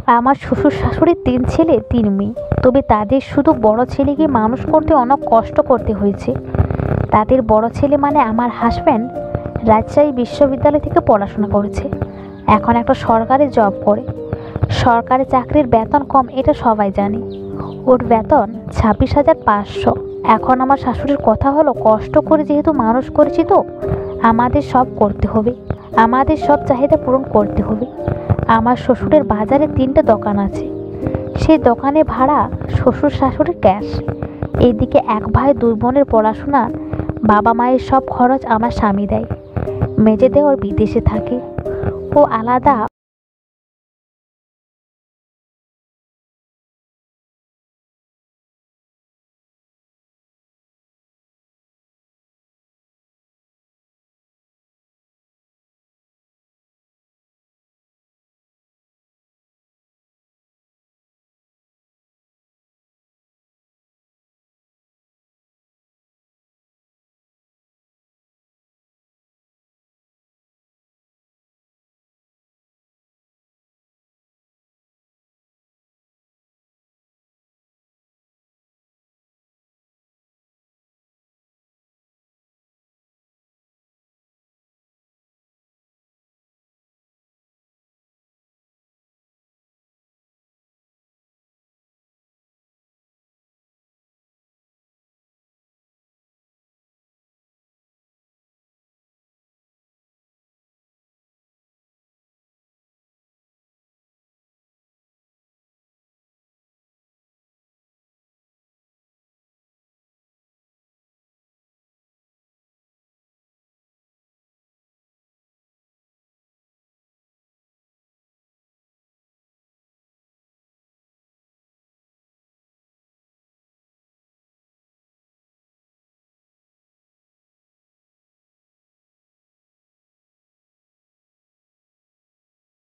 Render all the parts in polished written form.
আমার শ্বশুর শাশুড়ির 3 ছেলে 3 মেয়ে, তবে তাদের শুধু বড় ছেলেকে মানুষ করতে অনেক কষ্ট করতে হয়েছে। তাদের বড় ছেলে মানে আমার হাজব্যান্ড রাজশাহী বিশ্ববিদ্যালয় থেকে পড়াশোনা করেছে, এখন একটা সরকারি জব করে। সরকারি চাকরির বেতন কম এটা সবাই জানে। ওর বেতন 26,500। এখন আমার শাশুড়ির কথা হলো, কষ্ট করে যেহেতু মানুষ করেছি তো আমাদের সব করতে হবে, আমাদের সব চাহিদা পূরণ করতে হবে। আমার শ্বশুরের বাজারে 3টে দোকান আছে, সেই দোকানে ভাড়া শ্বশুর শাশুড়ির ক্যাশ। এইদিকে 1 ভাই 2 বোনের পড়াশোনা, বাবা মায়ের সব খরচ আমার স্বামী দেয়। মেজে দেওয়ার বিদেশে থাকে, ও আলাদা।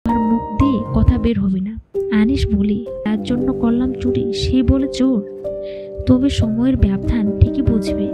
আর মুখ দিয়ে কথা বের হবে না। আনিস বলে, তার জন্য করলাম চুরি, সে বলে চোর। তবে সময়ের ব্যবধান ঠিকই বুঝবে।